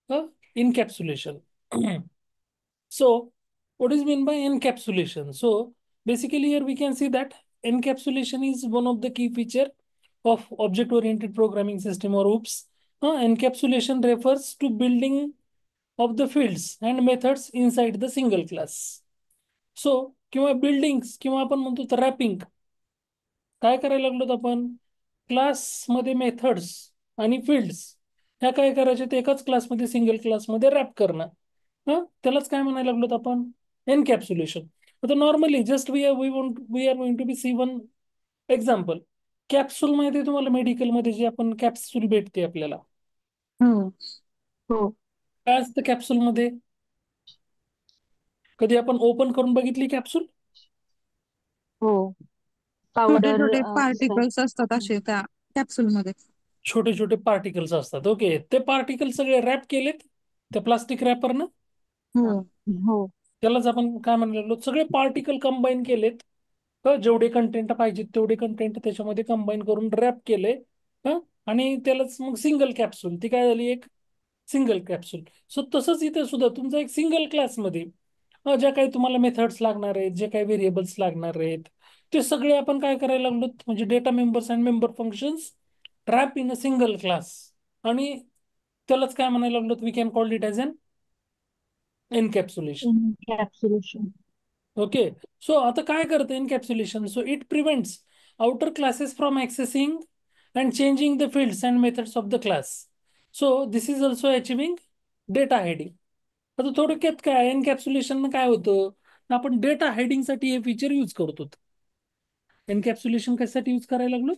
encapsulation. So, what is meant by encapsulation? So, basically here we can see that encapsulation is one of the key feature of object-oriented programming system or OOPS. Encapsulation refers to building of the fields and methods inside the single class. So, किंवा buildings किंवा आपण म्हणतो तर wrapping काय करायला लागलो आपण क्लासमध्ये मेथड्स आणि फील्ड्स ह्या काय करायचे ते एकाच क्लासमध्ये सिंगल क्लासमध्ये रॅप करणं. त्यालाच काय म्हणायला लागलो आपण एनकॅप्सुलेशन. आता normally just we are going to be see one example. Capsule माहिती आहे तुम्हाला मेडिकलमध्ये जे आपण कॅप्सूल भेटते आपल्याला हो हो काय असतं कॅप्सूलमध्ये कधी आपण ओपन करून बघितली कॅप्सूल हो छोटे पावडर छोटे पार्टिकल्स असतात असे त्या कॅप्सूल मध्ये. छोटे छोटे पार्टिकल्स असतात. ओके ते पार्टिकल सगळे रॅप केलेत त्या प्लास्टिक रॅपरनं हो हो त्यालाच आपण काय म्हणायला लागलो सगळे पार्टिकल कंबाईन केलेत. जेवढे कंटेंट पाहिजेत तेवढे कंटेंट त्याच्यामध्ये कंबाईन करून रॅप केले. आणि त्यालाच मग सिंगल कॅप्सूल ती काय झाली एक सिंगल कॅप्सूल. सो तसंच इथे सुद्धा तुमचा एक सिंगल क्लासमध्ये ज्या काही तुम्हाला मेथड्स लागणार आहेत जे काही व्हेरिएबल्स लागणार आहेत ते सगळे आपण काय करायला लागलो म्हणजे data members and member functions trap in a single class आणि त्यालाच काय म्हणायला लागलो we can call it as an encapsulation. encapsulation. Okay so आता काय करतं encapsulation so it prevents outer classes from accessing and changing the fields and methods of the class. So this is also achieving data hiding. आता थोडक्यात काय encapsulation काय होतं आपण data हायडिंगसाठी हे फीचर यूज करतो. एनकॅप्सुलेशन कशासाठी यूज करायला लागलो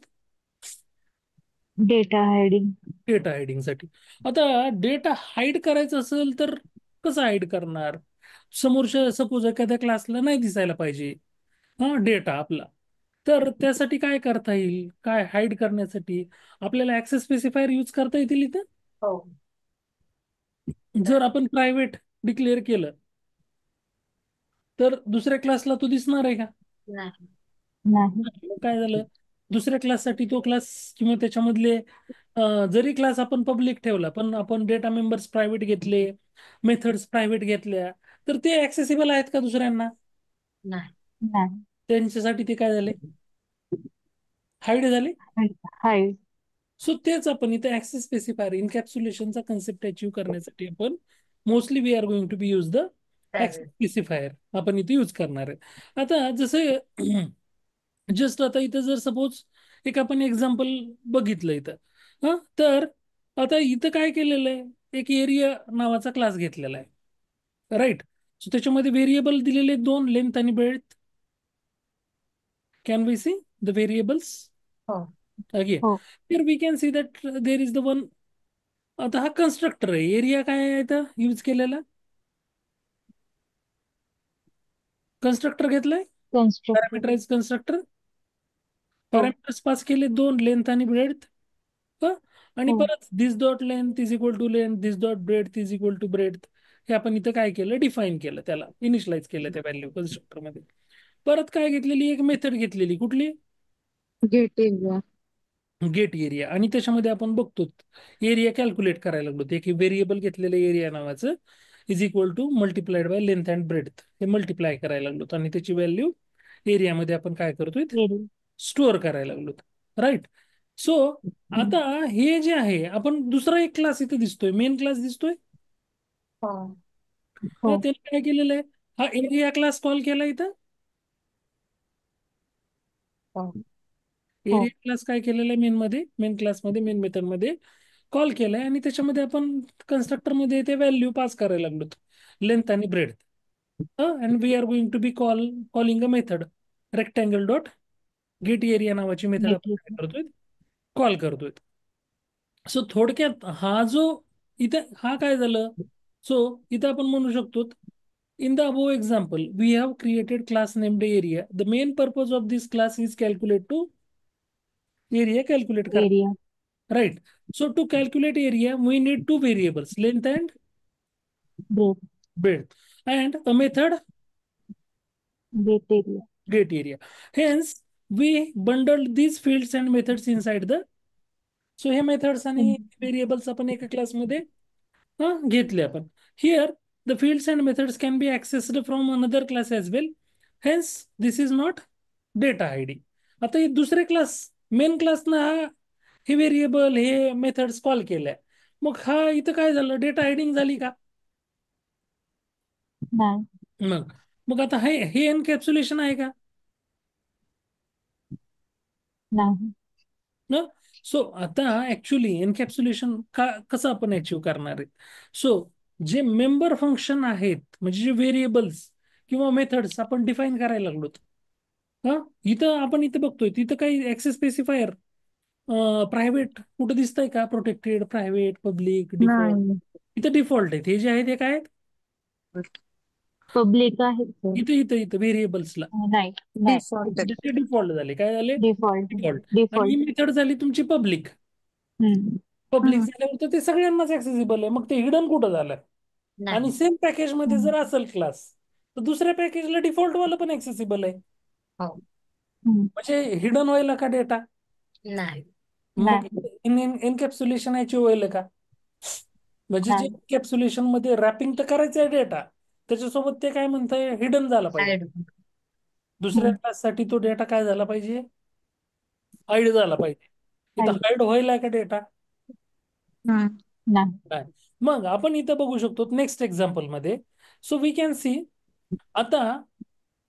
डेटा हायडिंग. डेटा हायडिंगसाठी. आता डेटा हाईड करायचं असेल तर कसं हाईड करणार समोरच्या सपोज एखाद्या क्लासला नाही दिसायला पाहिजे डेटा आपला तर त्यासाठी काय करता येईल काय हाईड करण्यासाठी आपल्याला ऍक्सेस स्पेसिफायर यूज करता येतील इथं. हो जर आपण प्रायव्हेट डिक्लेअर केलं तर दुसऱ्या क्लासला तो दिसणार आहे का नाही नाही मग काय झालं दुसऱ्या क्लाससाठी तो क्लास किंवा त्याच्यामधले जरी क्लास आपण पब्लिक ठेवला पण आपण डेटा मेंबर्स प्रायव्हेट घेतले मेथड्स प्रायव्हेट घेतल्या तर ते ऍक्सेसिबल आहेत का दुसऱ्यांना नाही नाही त्यांच्यासाठी ते काय झाले हाईड झाले. हाय सो तेच आपण इथे ऍक्सेस स्पेसिफायर इनकॅप्सुलेशनचा कन्सेप्ट अचीव्ह करण्यासाठी आपण mostly we are going to be use the access specifier आपण इथे यूज करणार आहे. आता जसं जस्ट आता इथं जर सपोज एक आपण एक्झाम्पल बघितलं इथं तर आता इथं काय केलेलं आहे एक एरिया नावाचा क्लास घेतलेला आहे राईट. सो त्याच्यामध्ये व्हेरिएबल दिलेले दोन लेंथ आणि breadth. Can we see the variables हो अगेन हो here we can see that there is the one. आता हा कन्स्ट्रक्टर आहे एरिया काय आहे इथं यूज केलेला कन्स्ट्रक्टर घेतलाय कन्स्ट्रक्टर. पॅरामीटराइज कन्स्ट्रक्टर हो पॅरामीटर्स पास केले दोन लेंथ आणि ब्रेड्थ आणि हो परत this dot length is equal to length this dot breadth is equal to breadth हे आपण इथं काय केलं डिफाईन केलं त्याला इनिशियलाइज केलं त्या व्हॅल्यू कन्स्ट्रक्टर मध्ये. परत काय घेतलेली एक मेथड घेतलेली कुठली गेट एरिया. गेट एरिया आणि त्याच्यामध्ये आपण बघतो एरिया कॅल्क्युलेट करायला लागलो एक व्हेरिएबल घेतलेलं एरिया नावाचं is equal to multiplied by length and breadth हे मल्टिप्लाय करायला लागलो आणि त्याची व्हॅल्यू एरियामध्ये आपण काय करतोय एरिया. स्टोअर करायला लागलो राईट. सो आता हे जे आहे आपण दुसरा एक क्लास इथे दिसतोय मेन क्लास दिसतोय हो हो त्याने काय केलेलं आहे हा एरिया क्लास कॉल केला इथं हो हो एरिया क्लास काय केलेला आहे मेन क्लासमध्ये मेन मेथडमध्ये कॉल केलाय आणि त्याच्यामध्ये आपण कन्स्ट्रक्टर मध्ये ते व्हॅल्यू पास करायला लागलो लेंथ आणि breadth and we are going to be calling a method rectangle dot get area नावाची मेथड आपण काय गेट. करतोय कॉल करतोय. सो थोडक्यात हा जो इथं हा काय झालं सो इथं आपण म्हणू शकतो in the above example we have created class named area. The main purpose of this class is calculate to area calculate कर area. right. So to calculate area we need two variables length and get. breadth and a method get area. get area. Hence we bundled these fields and methods inside the. So हे methods आणि variables आपण एका क्लासमध्ये घेतले आपण. Here the fields and methods can be accessed from another class as well. Hence, this is not data ID. आता हे दुसरे क्लास, मेन क्लासना हे व्हेरिएबल हे मेथड्स कॉल केल्या, मग हा इथं काय झालं, डेटा हायडिंग झाली का? नाही. मग मग आता हे एनकॅप्सुलेशन आहे का? नाही. ना. सो आता ऍक्च्युली एनकॅप्सुलेशन कसं आपण अचीव करणार आहे? सो जे मेंबर फंक्शन आहेत, म्हणजे जे व्हेरिएबल्स किंवा मेथड्स आपण डिफाईन करायला लागलो, इथं आपण इथं बघतोय तिथं काही ऍक्सेस स्पेसिफायर प्रायव्हेट कुठं दिसतंय का? Protected, private, public, default. नाही. इथं डिफॉल्ट आहेत. हे जे आहेत ते काय आहेत? पब्लिक आहे सर. इथं इथं इथं व्हेरिएबल्सला नाही. नाही. डिफॉल्ट. ते डिफॉल्ट झाले. काय झाले? डिफॉल्ट. डिफॉल्ट. आणि डिफॉल्ट. ही मेथड झाली तुमची पब्लिक. पब्लिक झाल्यावर तर ते सगळ्यांनाच ऍक्सेसिबल आहे. मग ते हिडन कुठं झालं? आणि सेम पॅकेज मध्ये जर असेल क्लास, तर दुसऱ्या पॅकेजला डिफॉल्ट वाला पण ऍक्सेसिबल आहे. म्हणजे हिडन व्हायला का डेटा? नाही. मग एनकॅप्सुलेशन अचीव व्हायला का? म्हणजे जे एनकॅप्सुलेशन मध्ये रॅपिंग तर करायचं आहे डेटा, त्याच्यासोबत ते काय म्हणतंय, हिडन झाला पाहिजे. Hide. दुसऱ्या क्लाससाठी तो डेटा काय झाला पाहिजे? हाईड झाला पाहिजे. इथं हाईड व्हायला का डेटा? नाही. मग आपण इथं बघू शकतो नेक्स्ट एक्झाम्पल मध्ये. सो वी कॅन सी, आता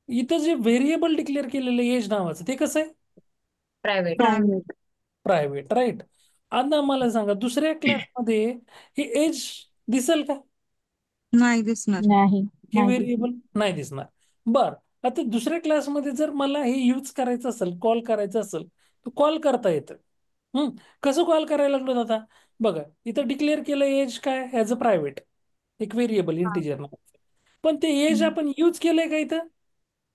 इथं जे व्हेरिएबल डिक्लेअर केलेलं एज नावाचं, ते कसं आहे? Private. Private, right. आता मला सांगा, दुसऱ्या क्लासमध्ये हे एज दिसेल का? नाही दिसणार. नाही. हे व्हेरिएबल नाही दिसणार. बर, आता दुसऱ्या क्लासमध्ये जर मला हे यूज करायचं असेल, कॉल करायचं असेल, तर कॉल करता येतं. कसं कॉल करायला लागलो आता बघा, इथं डिक्लेअर केलं एज काय, ॲज अ प्रायव्हेट, एक व्हेरिएबल इंटिजर नावाचं. पण ते एज आपण यूज केलंय का इथं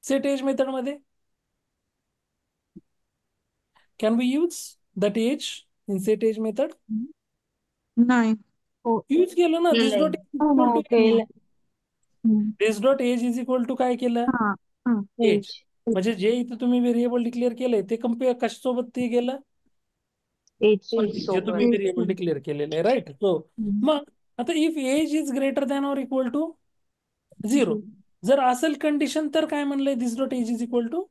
सेट एज मेथड मध्ये? Can we use that age in set age method? नाही. यूज केलं ना. दिस डॉट केलं. This dot age is equal to काय केलं? हा. हा. एज. म्हणजे जे इथं तुम्ही व्हेरिएबल डिक्लेअर केलंय ते कम्पेअर कशासोबत ते गेलं? एज. जे तुम्ही व्हेरिएबल डिक्लेअर केलेलं आहे, राईट. सो मग आता if age is greater than or equal to 0, जर असेल कंडिशन तर काय म्हणलंय, this dot age is equal to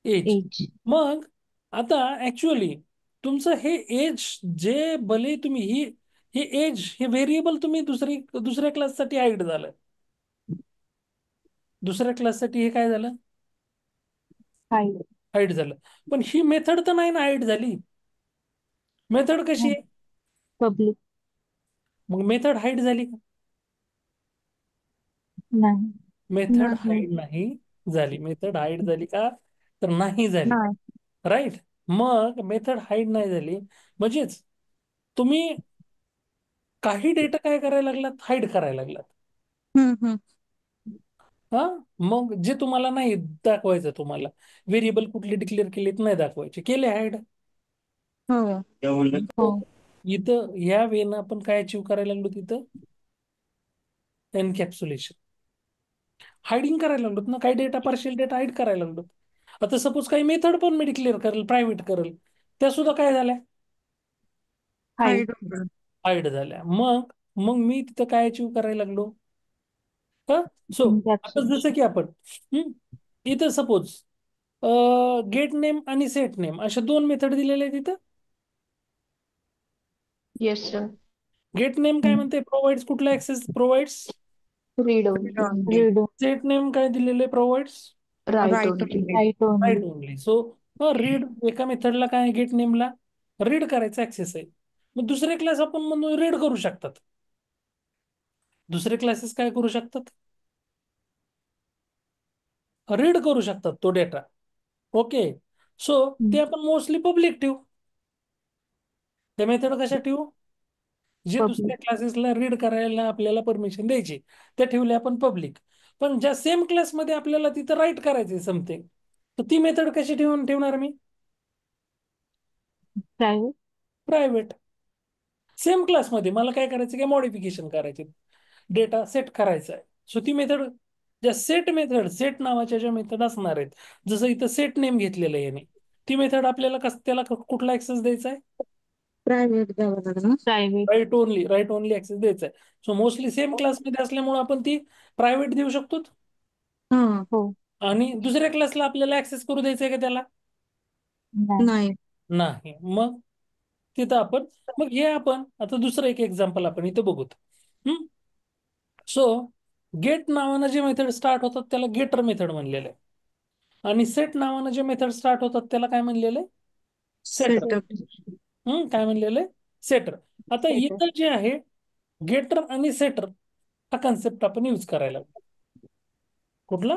age. मग आता ऍक्च्युअली तुमचं हे एज, जे भले तुम्ही हे एज हे व्हेरिएबल तुम्ही दुसऱ्या क्लाससाठी हाईड झालं. दुसऱ्या क्लाससाठी हे काय झालं? हाईड झालं. पण ही मेथड तर नाही ना हाईड झाली. मेथड कशी आहे? पब्लिक. मग मेथड हाईड झाली का? नाही. मेथड हाईड नाही झाली. मेथड हाईड झाली का? तर नाही झाली, राईट. मग मेथड हाईड नाही झाली म्हणजेच तुम्ही काही डेटा काय करायला लागलात, हाईड करायला लागलात. हा, मग जे तुम्हाला नाही दाखवायचं, तुम्हाला व्हेरिएबल कुठले डिक्लेअर केलेत नाही दाखवायचे, केले हाईड. इथं ह्या वेनं आपण काय अचीव करायला लागलो? तिथं एनकॅप्सुलेशन, हायडिंग करायला लागलोत ना. काही डेटा, पार्शियल डेटा हाईड करायला लागलो. आता सपोज काही मेथड पण मी डिक्लेअर करेल, प्रायव्हेट करेल, त्या सुद्धा काय झाल्या? हाईड झाल्या. मग मग मी तिथं काय अचीव करायला लागलो? सो आता जसं की आपण इथं सपोज गेट नेम आणि सेट नेम अशा दोन मेथड दिलेल्या आहेत इथं. Yes, sir. गेट नेम काय म्हणते? प्रोव्हाइड्स कुठला access? Provides Read only. Read. Set name काय दिलेले? Provides Write only. Write write only. So read एका मेथडला काय, गेट नेमला रीड करायचा ऍक्सेस आहे. मग दुसरे क्लास आपण म्हणून रीड करू शकतात. दुसरे क्लासेस काय करू शकतात? रीड करू शकतात तो डेटा. ओके. सो ते आपण मोस्टली पब्लिक ठेवू. ते मेथड कशा ठेवू? जे दुसऱ्या क्लासेसला रीड करायला आपल्याला परमिशन द्यायची, त्या ठेवल्या आपण पब्लिक. पण ज्या सेम क्लासमध्ये आपल्याला तिथं राईट करायचे समथिंग, तर ती मेथड कशी ठेवणार मी? प्रायव्हेट. सेम क्लासमध्ये मला काय करायचं, काय मॉडिफिकेशन करायचे, डेटा सेट करायचा आहे. सो ती मेथड, ज्या सेट नावाच्या ज्या मेथड असणार आहेत, जसं इथं सेट नेम घेतलेलं आहे याने, ती मेथड आपल्याला त्याला कुठला ऍक्सेस द्यायचा आहे? प्रायव्हेट द्यावं लागणार. प्रायव्हेट. राईट ओनली ऍक्सेस द्यायचा आहे. सो मोस्टली सेम क्लासमध्ये असल्यामुळे आपण ती प्रायव्हेट देऊ शकतो. हा हो. आणि दुसऱ्या क्लासला आपल्याला ऍक्सेस करू द्यायचंय का त्याला? नाही. नाही. नाही. मग तिथं आपण मग हे आपण आता दुसरं एक एक्झाम्पल आपण इथं बघूत. सो गेट नावानं जे मेथड स्टार्ट होतात त्याला गेटर मेथड म्हणलेलं आहे. आणि सेट नावानं जे मेथड स्टार्ट होतात त्याला काय म्हणलेलं आहे? सेटर. सेटअप. काय म्हणलेलं आहे? सेटर. आता Setter. इथं जे आहे गेटर आणि सेटर हा कन्सेप्ट आपण यूज करायला लागलो. कुठला?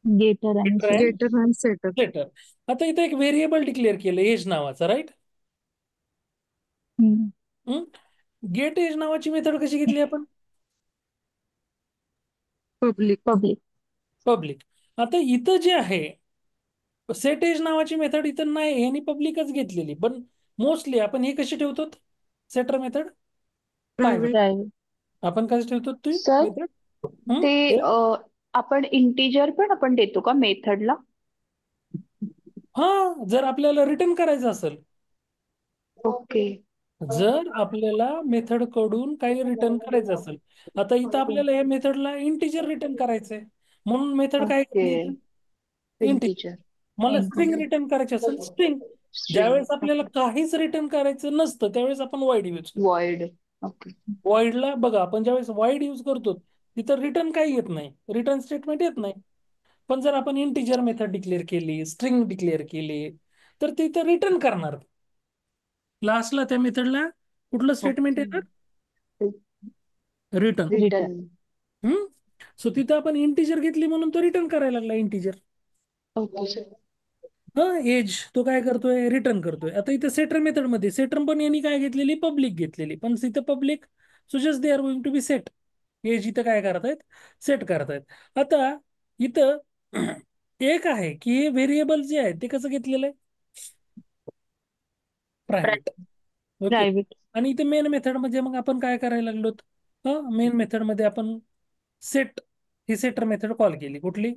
गेटर आणि Getter and गेटर आणि सेटअप. सेटर. आता इथं एक व्हेरिएबल डिक्लेअर केलं एज नावाचा, राईट? गेट एज नावाची मेथड कशी घेतली आपण? पब्लिक. पब्लिक. पब्लिक. आता इथं जे आहे सेट एज नावाची मेथड इथं नाही, यांनी पब्लिकच घेतलेली, पण मोस्टली आपण हे कशी ठेवतो सेटर मेथड? प्रायव्हेट. प्रायव्हेट. आपण कशी ठेवतो ती सर मेथड? ते आपण इंटिजर पण आपण देतो का मेथडला? हा, जर आपल्याला रिटर्न करायचं असेल, ओके. जर आपल्याला मेथड कडून काही रिटर्न करायचं असेल, आता इथं आपल्याला या मेथडला इंटिजर रिटर्न करायचंय, म्हणून मेथड काय ओके. घेतली? इंटिजर. इंटिजर. मला Integer. स्ट्रिंग रिटर्न करायची असेल, स्ट्रिंग. ज्यावेळेस आपल्याला काहीच रिटर्न करायचं नसतं त्यावेळेस आपण वाईड यूज करतो. वॉइड. ओके. वाईडला बघा, आपण ज्यावेळेस वाईड यूज करतो तिथं रिटर्न काही येत नाही, रिटर्न स्टेटमेंट येत नाही. पण जर आपण इंटिजर मेथड डिक्लेअर केली, स्ट्रिंग डिक्लेअर केली, तर तिथं रिटर्न करणार. लास्टला त्या मेथडला कुठलं स्टेटमेंट येतं? रिटर्न. रिटर्न. सो तिथं आपण इंटिजर घेतली म्हणून तो रिटर्न करायला लागला इंटिजर. Okay sir. हा, एज तो काय करतोय? रिटर्न करतोय. आता इथं सेटर मेथड मध्ये सेटर पण यांनी काय घेतलेली? पब्लिक घेतलेली, पण इथं public so just they are going to be set. Age इथं काय करतायत? सेट करतायत. आता इथं एक आहे की हे व्हेरिएबल जे आहे ते कसं घेतलेलं आहे? प्रायव्हेट. ओके. प्रायव्हेट. आणि इथे मेन मेथड मध्ये मग आपण काय करायला लागलो? मेन मेथड मध्ये आपण सेट ही सेटर मेथड कॉल केली. कुठली?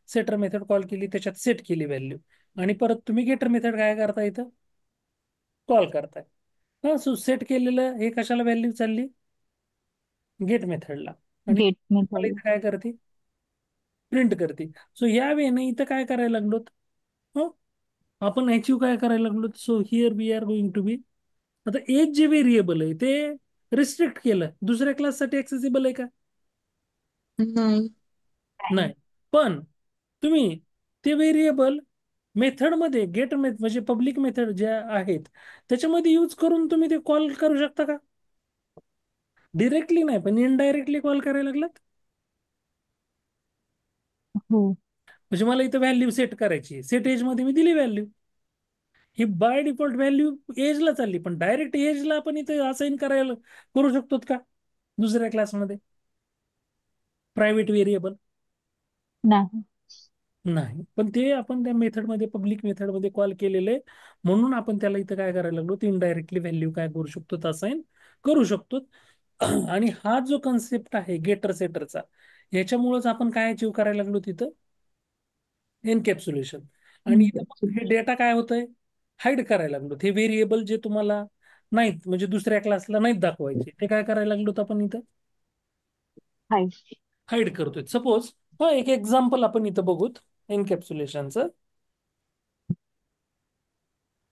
सेटर मेथड कॉल केली, त्याच्यात सेट केली व्हॅल्यू, आणि परत तुम्ही गेटर मेथड काय करता इथं? कॉल करताय. सो सेट केलेलं हे कशाला व्हॅल्यू चालली? गेट मेथडला. आणि गेट मला मेथड. इथं काय करते? प्रिंट करते. सो या वेळेने इथं काय करायला लागलो? आपण अचीव काय करायला लागलो? So here we are going to be, आता एज जे व्हेरिएबल आहे ते रिस्ट्रिक्ट केलं, दुसऱ्या क्लाससाठी ऍक्सेसिबल आहे का? नाही. नाही. पण तुम्ही ते व्हेरिएबल मेथडमध्ये गेट मेथड म्हणजे पब्लिक मेथड ज्या आहेत त्याच्यामध्ये यूज करून तुम्ही ते कॉल करू शकता का? डिरेक्टली नाही, पण इनडायरेक्टली कॉल करायला लागलात. हो. म्हणजे मला इथं व्हॅल्यू सेट करायची, सेट एज मध्ये मी दिली value, he by default value एजला चालली, पण डायरेक्ट एजला आपण इथे असाइन करायला करू शकतो का दुसऱ्या क्लासमध्ये प्रायव्हेट व्हेरिएबल? नाही. नाही. पण ते आपण त्या मेथडमध्ये पब्लिक मेथडमध्ये कॉल केलेले, म्हणून आपण त्याला इथं काय करायला लागलो? ते इनडायरेक्टली व्हॅल्यू काय करू शकतो? असाइन करू शकतो. आणि हा जो कन्सेप्ट आहे गेटर सेटरचा, याच्यामुळेच आपण काय अचीव करायला लागलो तिथं? एनकॅप्सुलेशन. आणि इथं मग हे डेटा काय होतंय? हाईड करायला लागलो. हे व्हेरिएबल जे तुम्हाला नाहीत म्हणजे दुसऱ्या क्लासला नाहीत दाखवायचे, ते काय करायला लागलो आपण इथं? हाय. हाईड करतोय. सपोज एक एक्झाम्पल आपण इथं बघूत एनकॅप्सुलेशनचं.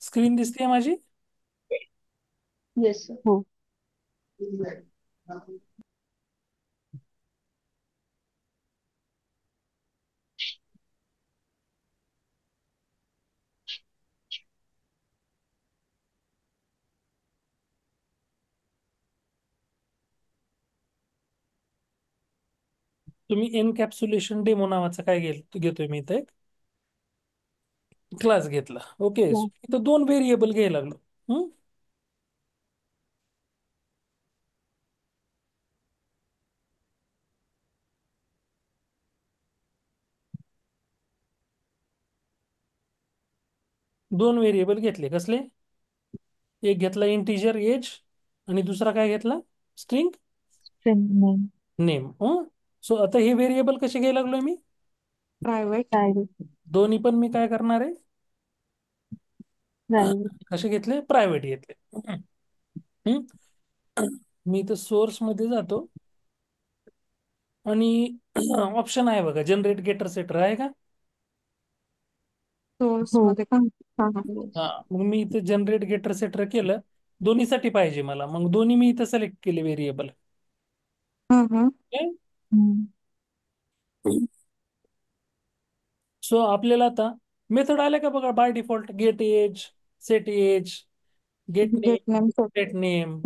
स्क्रीन दिसते माझी? Yes sir. हो. तुम्ही एनकॅप्सुलेशन डेमो नावाचा काय घेतोय मी इथं एक क्लास घेतला. ओके. हो. इथं दोन व्हेरिएबल घ्यायला लागलो. दोन व्हेरिएबल घेतले. कसले? एक घेतला इंटिजर एज आणि दुसरा काय घेतला? String string name. Name. So आता हे व्हेरिएबल कसे घ्यायला लागलोय मी? प्रायव्हेट. प्रायव्हेट. दोन्ही पण मी काय करणार आहे? प्रायव्हेट. कसे घेतले? प्रायव्हेट घेतले. हम्म. मी इथं सोर्स मध्ये जातो आणि ऑप्शन आहे बघा, जनरेट गेटर सेटर आहे का? सोर्स हो. मध्ये का? हा हा हा, मग मी इथं जनरेट गेटर सेटर केलं. दोन्हीसाठी पाहिजे मला, मग दोन्ही मी इथं सिलेक्ट केले व्हेरिएबल. हम्म. हम्म. सो आपल्याला आता मेथड आल्या का बघा, by default get age, set age, get name, get name set name.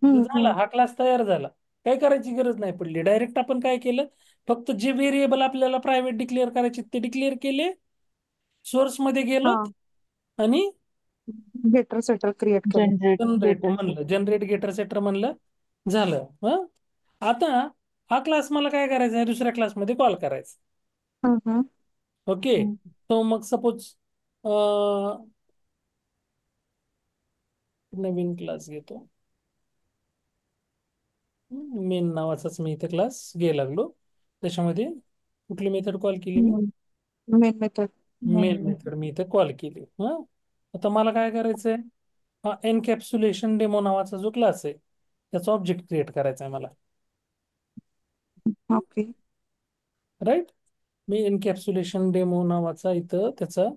झाला, हम्म. हा क्लास तयार झाला. काय करायची गरज नाही पडली. डायरेक्ट आपण काय केलं, फक्त जे व्हेरिएबल आपल्याला प्रायव्हेट डिक्लेअर करायचे ते डिक्लेअर केले, सोर्स मध्ये गेलो हा आणि गेटर सेटर क्रिएट केलं. जनरेट जनरेट गेटर म्हणलं, जनरेट गेटर सेटर म्हणलं, झालं. आता हा क्लास मला काय करायचा आहे, दुसऱ्या क्लासमध्ये कॉल करायचा. हम्म. ओके. तो मग सपोज नवीन क्लास घेतो, मेन नावाचाच मी इथे क्लास घ्यायला लागलो. त्याच्यामध्ये कुठली मेथड कॉल केली मी? Main method. मेन मेथड मी इथे कॉल केली. आता मला काय करायचंय, हा एनकॅप्सुलेशन डेमो नावाचा जो क्लास आहे त्याचा ऑब्जेक्ट क्रिएट करायचा आहे मला. ओके. राईट. मी एनकॅप्सुलेशन डेमो नावाचा इथं त्याचा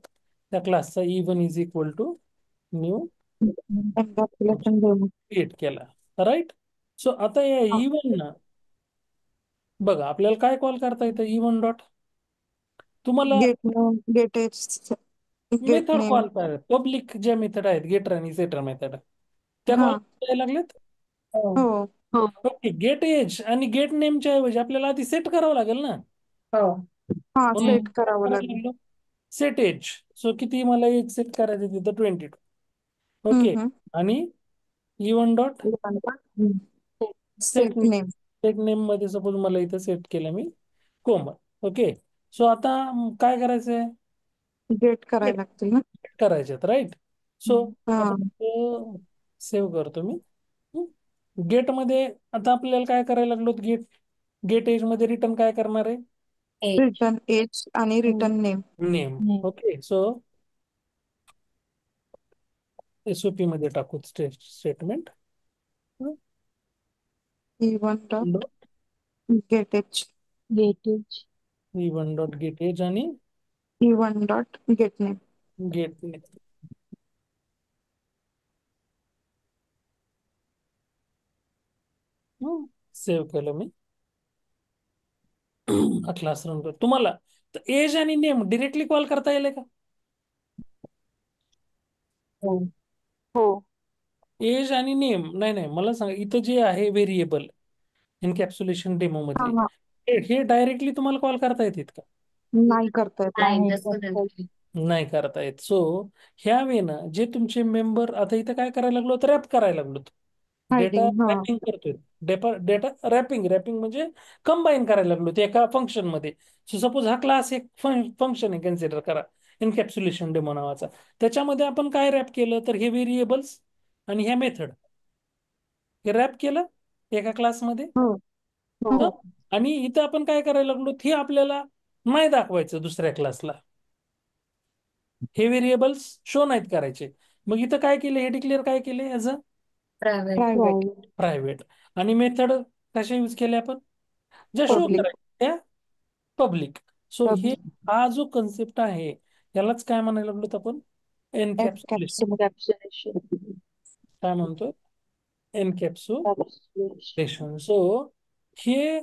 त्या क्लासचा E1 is equal to new encapsulation demo. Create केला. राईट. सो आता या E1 ना बघा, आपल्याला काय कॉल करता येतं, E1 डॉट. तुम्हाला gate name, get as, get method name. Call पाहिजे, पब्लिक ज्या मेथड आहेत, गेटर आणि सेटर मेथड, त्या हा कॉल करायला लागलेत. हो हो. ओके. गेट एज आणि गेट नेमच्या ऐवजी आपल्याला आधी सेट करावं लागेल ना. हा म्हणून सेट काय करावं करायला लागेल. लागलो, सेट एज. सो किती मला एज सेट करायचं तिथं, 22. ओके. हम्म. आणि E1 dot set set name set name मध्ये सपोज मला इथं सेट केलं मी कोमल. ओके. सो आता काय करायचंय, गेट करायला लागतील ना. करायचे राईट. सो हा सेव्ह करतो मी. गेट मध्ये आता आपल्याला काय करायला लागलो, गेट गेट एज मध्ये रिटर्न काय करणार आहे, रिटर्न एज आणि return name. Name. Okay. So SOP मध्ये टाकू statement E1 dot get age, get age E1 dot get age आणि E1 dot get name. Get name. Save केलं मी. हा क्लास रन करतो. तुम्हाला एज आणि नेम डिरेक्टली कॉल करता येईल का? हो. एज आणि नेम नाही, नाही, मला सांगा, इथं जे आहे व्हेरिएबल एनकॅप्सुलेशन डेमो हा मधले, हा हे डायरेक्टली तुम्हाला कॉल करता येतात का? नाही करता येत. नाही करता येत. सो ह्या वेळेनं जे तुमचे मेंबर, आता इथं काय करायला लागलो, तर रॅप करायला लागलो. Data hiding. हा रॅपिंग करतोय. डेटा रॅपिंग रॅपिंग म्हणजे कंबाईन करायला लागलो ते एका फंक्शन मध्ये. सो सपोज हा क्लास एक फंक्शन आहे, कन्सिडर करा एनकॅप्सुलेशन डेमो नावाचा. त्याच्यामध्ये आपण काय रॅप केलं, तर हे व्हेरिएबल्स आणि ह्या मेथड हे रॅप केलं एका क्लासमध्ये. हो हो. आणि इथं आपण काय करायला लागलो, हे आपल्याला नाही दाखवायचं दुसऱ्या क्लासला, हे व्हेरिएबल्स शो नाहीत करायचे. मग इथं काय केले, हे डिक्लेअर काय केले, ॲज अ प्रायव्हेट. प्रायव्हेट. आणि मेथड कशा यूज केल्या आपण, ज्या शो पब्लिक. करायच्या त्या पब्लिक. सो हे पब्लिक. हा जो कन्सेप्ट आहे यालाच काय म्हणायला लागलो आपण, एनकॅप्सुलेशन. एनकॅप्सुलेशन. काय म्हणतोय, एनकॅप्सुलेशन. सो हे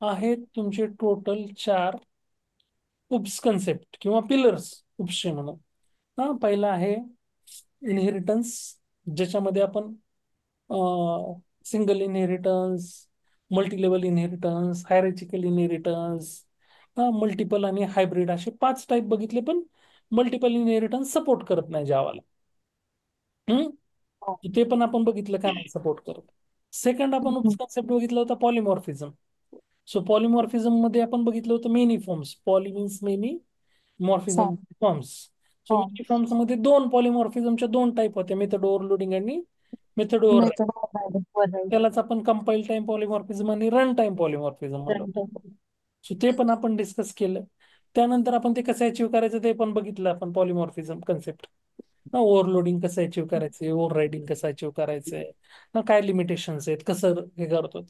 आहेत तुमचे टोटल 4 उप्स कन्सेप्ट किंवा पिलर्स, उपशे म्हणून. पहिला आहे इनहेरिटन्स, ज्याच्यामध्ये आपण single inheritance, multilevel inheritance, hierarchical inheritance, multiple आणि हायब्रिड असे 5 टाईप बघितले. पण मल्टिपल इनहेरिटन्स सपोर्ट करत नाही जावाला. ते पण आपण बघितलं का नाही सपोर्ट करत. सेकंड आपण कन्सेप्ट बघितला होता पॉलिमॉर्फिझम. सो पॉलिमॉर्फिझम मध्ये आपण बघितलं होतं many forms. Poly means many, morphism forms. So many forms मध्ये 2 पॉलिमॉर्फिझमच्या 2 टाईप होत्या, मेथड ओव्हरलोडिंग आणि मेथड ओव्हर. मेथड त्यालाच आपण कंपाईल टाइम पॉलिमॉर्फिझम आणि रन टाइम पॉलिमॉर्फिझम म्हणतो. सो ते पण आपण डिस्कस केलं. त्यानंतर आपण ते कसं अचीव्ह करायचं ते पण बघितलं आपण, पॉलिमॉर्फिझम कन्सेप्ट. ओव्हरलोडिंग कसं अचीव्ह करायचंय, ओव्हररायडिंग कसं अचीव्ह करायचंय, काय लिमिटेशन्स आहेत, कसं हे करतो.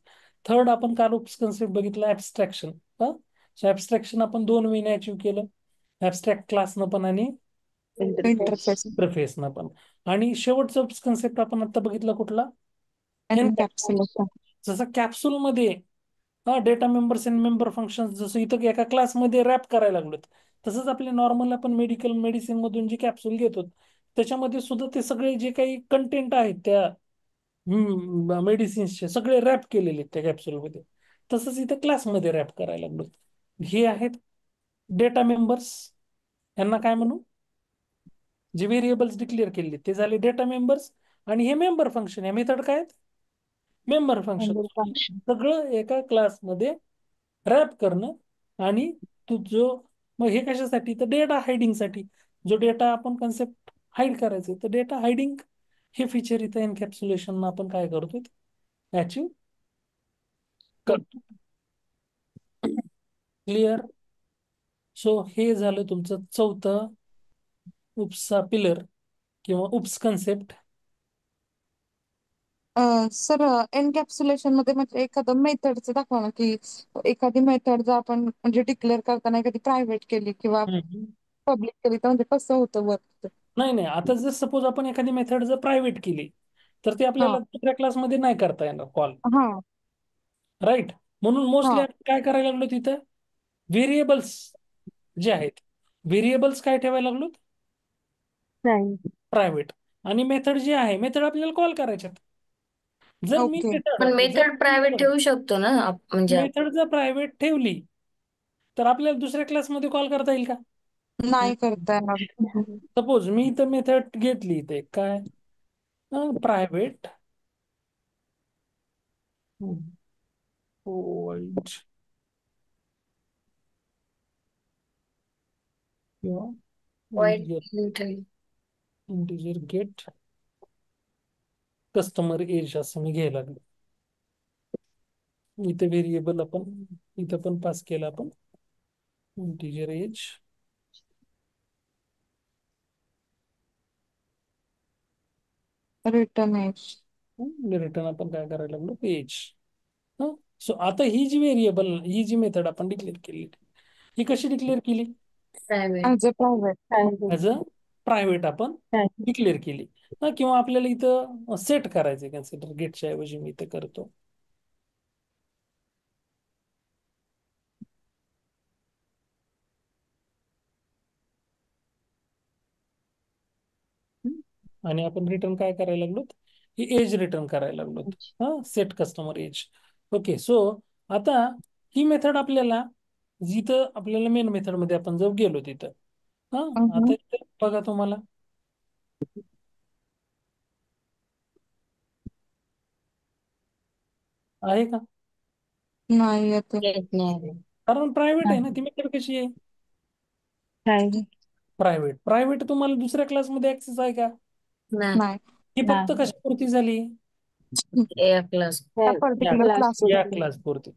थर्ड आपण काल कन्सेप्ट बघितला ऍबस्ट्रॅक्शन. सो ऍबस्ट्रॅक्शन आपण 2 वेने अचीव्ह केलं, ऍबस्ट्रॅक्ट क्लासनं पण आणि इंटरफेस इंटरफेसनं पण. आणि शेवटचा कन्सेप्ट आपण आता बघितला कुठला? एनकॅप्सुलेशन. जसं कॅप्सूल मध्ये data members and member function जसं इथं एका क्लासमध्ये रॅप करायला लागलो, तसंच आपले नॉर्मल आपण मेडिकल मेडिसिन मधून जे कॅप्सूल घेतो त्याच्यामध्ये सुद्धा ते सगळे जे काही कंटेंट आहेत त्या मेडिसिन्सचे सगळे रॅप केलेले आहेत त्या कॅप्सूलमध्ये. तसंच इथं क्लासमध्ये रॅप करायला लागलो. हे आहेत डेटा मेंबर्स. यांना काय म्हणू? जे व्हेरिएबल्स डिक्लेअर केले ते झाले डेटा मेंबर्स. आणि हे मेंबर फंक्शन, या मेथड काय आहेत? Member function. Member function. सगळं एका क्लासमध्ये रॅप करणं. आणि तू जो मग हे कशासाठी? तर डेटा हायडिंगसाठी. जो डेटा आपण कन्सेप्ट हाईड करायचे तर डेटा हायडिंग हे फीचर इथं एनकॅप्सुलेशन आपण काय करतो? अचीव करतो. क्लिअर? सो हे झालं तुमचं चौथं उपसा पिलर किंवा उप्स कन्सेप्ट. सर एनकॅप्सुलेशन मध्ये म्हणजे एखादं मेथडचं दाखवा ना, की एखादी मेथड जर आपण म्हणजे डिक्लेअर करताना एखादी प्रायव्हेट केली किंवा पब्लिक केली तर म्हणजे कसं होतं वर्क? नाही नाही, आता जर सपोज आपण एखादी मेथड जर प्रायव्हेट केली तर ते हा आपल्याला दुसऱ्या क्लासमध्ये नाही करता येणार कॉल. हा राईट. म्हणून मोस्टली हा आपण काय करायला लागलो तिथं? व्हेरिएबल्स जे आहेत, व्हेरिएबल्स काय ठेवायला लागलो? प्रायव्हेट. आणि मेथड जे आहे, मेथड आपल्याला कॉल करायच्यात. जर मी ओके. पण मेथड प्रायव्हेट ठेवू शकतो ना म्हणजे मेथड जर प्रायव्हेट ठेवली तर आपल्याला दुसऱ्या क्लासमध्ये कॉल करता येईल का? नाही करता येणार. सपोज मी इथं मेथड घेतली इथे काय प्रायव्हेट किंवा वाईट इंटिजर गेट कस्टमर एज असं मी घ्यायला लागलो. इथे व्हेरिएबल आपण इथं पण पास केला आपण integer age. Return age. Return आपण काय करायला लागलो? एज. सो आता ही जी व्हेरिएबल, ही जी मेथड आपण डिक्लेअर केली, ही कशी डिक्लेअर केली? Private. As a private. As a private आपण डिक्लेअर केली. किंवा आपल्याला इथं सेट करायचे कन्सिडर गेटच्या ऐवजी मी इथं करतो आणि आपण रिटर्न काय करायला लागलो? ही एज रिटर्न करायला लागलो. Set customer age. Okay. So आता ही मेथड आपल्याला जिथं आपल्याला मेन मेथड मध्ये आपण जर गेलो तिथं आता इथं बघा तुम्हाला आहे का? नाही येते. येत नाही. कारण प्रायव्हेट आहे ना ती मेथड. कशी आहे? प्रायव्हेट. प्रायव्हेट तुम्हाला दुसऱ्या क्लासमध्ये ऍक्सेस आहे का? नाही. नाही. ही फक्त कशापुरती झाली? ए क्लास. त्या पर्टिक्युलर क्लास. या क्लास पुरती.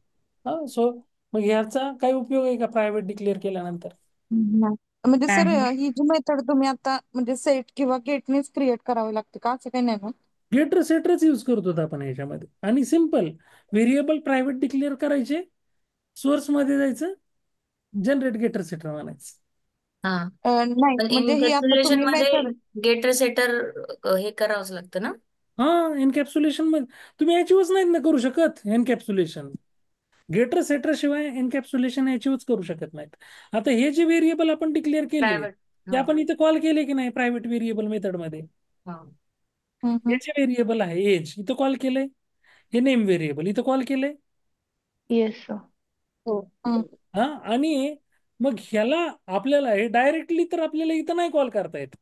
सो मग ह्याचा काय उपयोग आहे का प्रायव्हेट डिक्लेअर केल्यानंतर? म्हणजे सर ही जी मेथड तुम्ही आता म्हणजे सेट किंवा गेटनेच क्रिएट करावी लागते का, असं काही नाही ना? गेटर सेटरच यूज करतो आपण ह्याच्यामध्ये. आणि सिम्पल व्हेरिएबल प्रायव्हेट डिक्लेअर करायचे, सोर्स मध्ये जायचं, जनरेट गेटर सेटर म्हणायचं. हा. नाही पण म्हणजे ही आता एन्कॅप्सुलेशन तुम्ही मध्ये मेथड. गेटर सेटर हे करावंच लागतं ना? एनकॅप्सुलेशन मध्ये तुम्ही अचीवच नाहीत ना करू शकत एनकॅप्सुलेशन. गेटर सेटर शिवाय एनकॅप्सुलेशन अचीवच करू शकत नाहीत. आता हे जे व्हेरिएबल आपण डिक्लेअर केले प्रायव्हेट. ते आपण इथे कॉल केले की नाही प्रायव्हेट व्हेरिएबल मेथड मध्ये? हे जे व्हेरिएबल आहे एज इथं कॉल केलंय, हे नेम व्हेरिएबल इथं कॉल केलंय. येस. आणि मग ह्याला आपल्याला हे डायरेक्टली तर आपल्याला इथं नाही कॉल करता येत.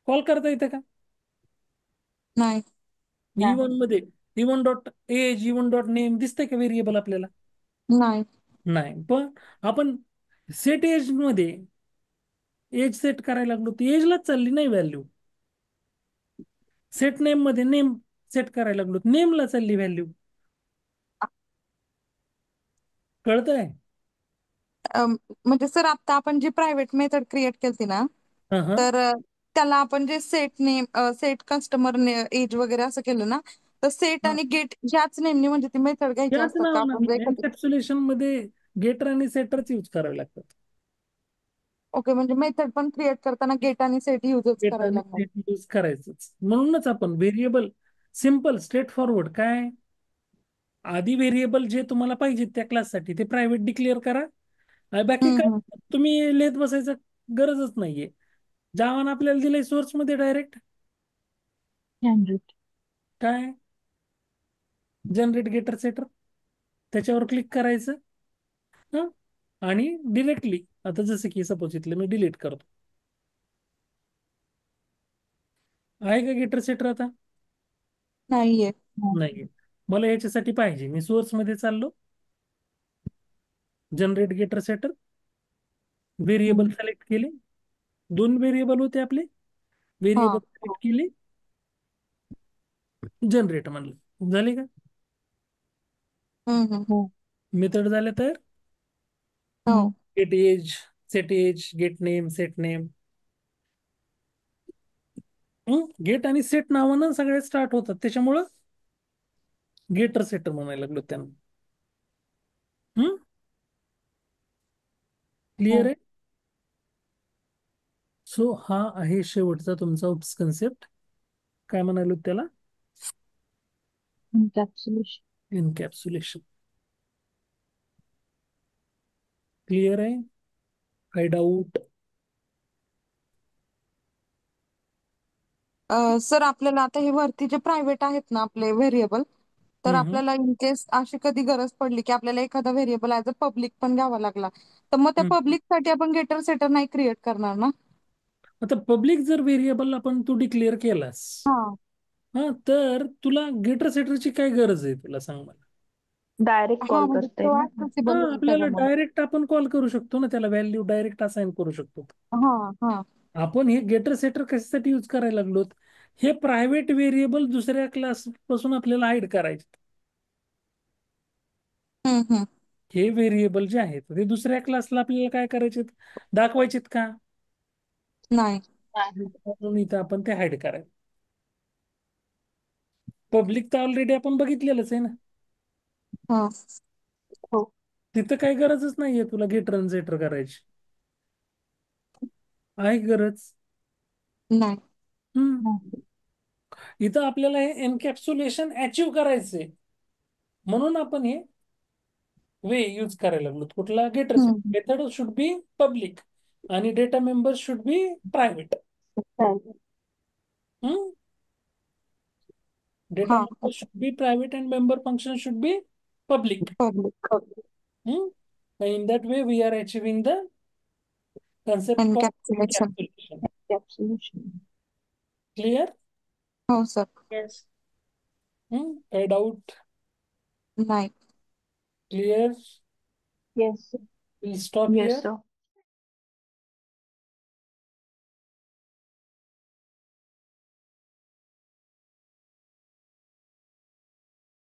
कॉल करता येतं का? नाही. इवन मध्ये E one dot age, E one dot name दिसतंय का व्हेरिएबल आपल्याला? नाही. नाही. पण आपण सेट एज मध्ये एज सेट करायला लागलो ती एजलाच चालली नाही व्हॅल्यू. सेट नेम मध्ये नेम सेट करायला लागलो नेमला चालली व्हॅल्यू. कळतंय? म्हणजे सर आता आपण जी प्रायव्हेट मेथड क्रिएट केली ना, हा हा तर त्याला आपण जे set name set customer age वगैरे असं केलं ना, तर सेट हा. आणि गेट ह्याच नेमनी म्हणजे ती मेथड घ्यायची त्याच असतात का आपण जर नावानं एखादी. एनकॅप्सुलेशन मध्ये गेटर आणि सेटरच यूज करावे लागतात. ओके, म्हणजे मेथड पण क्रिएट करताना गेट आणि सेट युजच गेट करायला आणि लागणार. सेट यूज करायचंच. म्हणूनच आपण व्हेरिएबल सिम्पल स्ट्रेट फॉरवर्ड काय आधी व्हेरिएबल जे तुम्हाला पाहिजे त्या क्लाससाठी ते प्रायव्हेट डिक्लेअर करा आणि बाकी काय हम्म. तुम्ही लिहित बसायचं गरजच नाहीये. जावानं आपल्याला दिलंय सोर्स मध्ये डायरेक्ट काय जनरेट गेटर सेटर त्याच्यावर क्लिक करायचं हं? आणि डिरेक्टली आता जसं की सपोज इथलं मी डिलीट करतो. आहे का गेटर सेटर आता नाहीये. नाही. मला याच्यासाठी पाहिजे मी सोर्स मध्ये चाललो generate getter setter variable select केले 2 व्हेरिएबल होते आपले हा. व्हेरिएबल सिलेक्ट केले जनरेट म्हणलं झाले का हम्म. मेथड झाले तर हो. Get age set age get name set name get आणि सेट नावानं सगळे स्टार्ट होतात त्याच्यामुळं गेटर सेटर म्हणायला लागलो त्यांना. क्लिअर आहे. सो हा आहे शेवटचा तुमचा उप्स कन्सेप्ट काय म्हणालो त्याला इनकॅप्सुलेशन. क्लिअर आहे काही डाऊट सर आपल्याला आता हे वरती जे प्रायव्हेट आहेत ना आपले व्हेरिएबल, तर आपल्याला इन केस अशी कधी गरज पडली की आपल्याला एखादा व्हेरिएबल ऍज अ पब्लिक पण घ्यावा लागला, तर मग त्या पब्लिक साठी आपण गेटर सेटर नाही क्रिएट करणार ना? आता पब्लिक जर व्हेरिएबल आपण तू डिक्लेअर केलास हा. हा तर तुला गेटर सेटरची काय गरज आहे तुला सांग मला. डायरेक्ट हा कॉल म्हणजे करते तो ना. ऍक्सेसिबल होईल आपल्याला त्याच्यामध्ये. डायरेक्ट आपण कॉल करू शकतो ना त्याला व्हॅल्यू डायरेक्ट असाइन करू शकतो. हा. आपण हे गेटर सेटर कशासाठी यूज करायला लागलोत हे प्रायव्हेट व्हेरिएबल दुसऱ्या क्लास पासून आपल्याला हाईड करायचे. हम्म. हे व्हेरिएबल जे आहेत ते दुसऱ्या क्लासला आपल्याला काय करायचे दाखवायचेत का नाही. म्हणून इथं आपण ते हाईड करायचं. पब्लिक तर ऑलरेडी आपण बघितलेलंच आहे ना हा. तिथं काही गरजच नाहीये तुला गेटर आणि सेटर करायची आहे गरज नाही. इथं आपल्याला हे एनकॅप्सुलेशन अचीव करायचंय म्हणून आपण हे वे यूज करायला लागलो. कुठला getter method should be public आणि data member should be private. Data हा. member should be private and member function should be public. Public Hmm? In that way, we are achieving the concept called encapsulation. encapsulation. Clear? हो sir. Yes. Any doubt? नाही. Clear? Yes We'll stop yes here. Sir.